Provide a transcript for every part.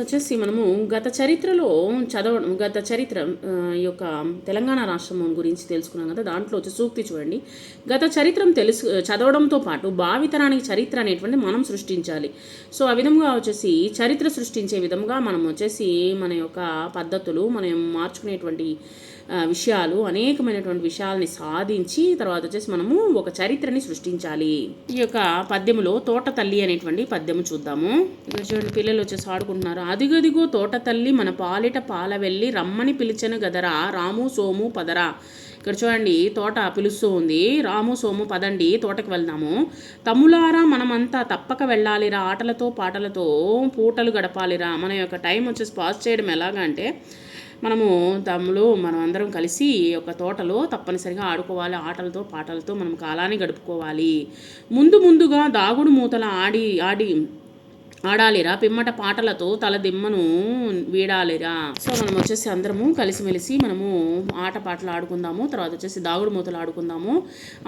వచ్చేసి మనము గత చరిత్ర ఈ యొక్క తెలంగాణ రాష్ట్రం గురించి తెలుసుకున్నాం కదా. దాంట్లో వచ్చి సూక్తి చూడండి. గత చరిత్రం చదవడంతో పాటు భావితరానికి చరిత్ర అనేటువంటి మనం సృష్టించాలి. సో ఆ విధంగా వచ్చేసి చరిత్ర సృష్టించే విధంగా మనం వచ్చేసి మన యొక్క పద్ధతులు మనం మార్చుకునేటువంటి విషయాలు అనేకమైనటువంటి విషయాల్ని సాధించి తర్వాత వచ్చేసి మనము ఒక చరిత్రని సృష్టించాలి. ఈ యొక్క పద్యములో తోట తల్లి అనేటువంటి పద్యము చూద్దాము. ఇక్కడ చూడండి, పిల్లలు వచ్చేసి ఆడుకుంటున్నారు. అదిగదిగో తోట తల్లి మన పాలిట పాల వెళ్ళి రమ్మని పిలిచెను గదరా రాము సోము పదరా. ఇక్కడ చూడండి, తోట పిలుస్తూ ఉంది. రాము సోము పదండి తోటకి వెళ్దాము. తమ్ములారా మనమంతా తప్పక వెళ్ళాలిరా, ఆటలతో పాటలతో పూటలు గడపాలిరా. మన యొక్క టైం వచ్చేసి పాస్ చేయడం ఎలాగ అంటే మనము మనం అందరం కలిసి ఒక తోటలో తప్పనిసరిగా ఆడుకోవాలి. ఆటలతో పాటలతో మనం కాలాన్ని గడుపుకోవాలి. ముందుగా దాగుడు మూతల ఆడాలిరా, పిమ్మట పాటలతో తల దిమ్మను వీడాలిరా. సో మనం వచ్చేసి అందరము కలిసిమెలిసి మనము ఆట పాటలు ఆడుకుందాము. తర్వాత వచ్చేసి దాగుడు మూతలు ఆడుకుందాము.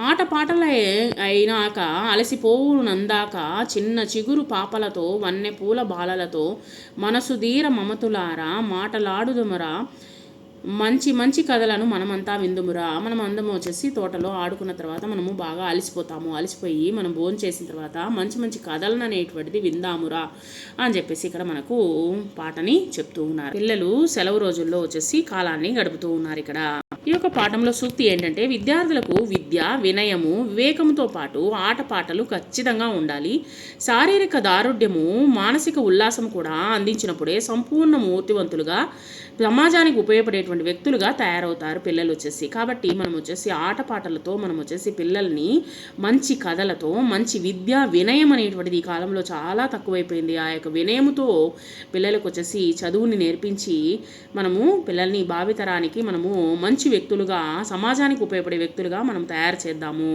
ఆట పాటలు అయినాక అలసిపోవును నందాక చిన్న చిగురు పాపలతో వన్నె పూల బాలలతో మనసు దీర మమతులారా మాటలాడుదుమరా. మంచి కథలను మనమంతా విందుమురా. మనం అందరం వచ్చేసి తోటలో ఆడుకున్న తర్వాత మనము బాగా అలసిపోయి మనం భోజనం చేసిన తర్వాత మంచి కథలను అనేటువంటిది విందామురా అని చెప్పేసి ఇక్కడ మనకు పాటని చెప్తూ ఉన్నారు. పిల్లలు సెలవు రోజుల్లో వచ్చేసి కాలాన్ని గడుపుతూ ఉన్నారు. ఇక్కడ ఈ యొక్క పాఠంలో సూక్తి ఏంటంటే, విద్యార్థులకు విద్య, వినయము, వివేకముతో పాటు ఆటపాటలు ఖచ్చితంగా ఉండాలి. శారీరక దారుఢ్యము, మానసిక ఉల్లాసం కూడా అందించినప్పుడే సంపూర్ణ మూర్తివంతులుగా సమాజానికి ఉపయోగపడేటువంటి వ్యక్తులుగా తయారవుతారు పిల్లలు వచ్చేసి. కాబట్టి మనం వచ్చేసి ఆటపాటలతో మనం వచ్చేసి పిల్లల్ని మంచి కథలతో మంచి విద్య, వినయం అనేటువంటిది ఈ కాలంలో చాలా తక్కువైపోయింది. ఆ యొక్క వినయముతో పిల్లలకు వచ్చేసి చదువుని నేర్పించి మనము పిల్లల్ని భావితరానికి మనము మంచి వ్యక్తులుగా, సమాజానికి ఉపయోగపడే వ్యక్తులుగా మనం తయారు చేద్దాము.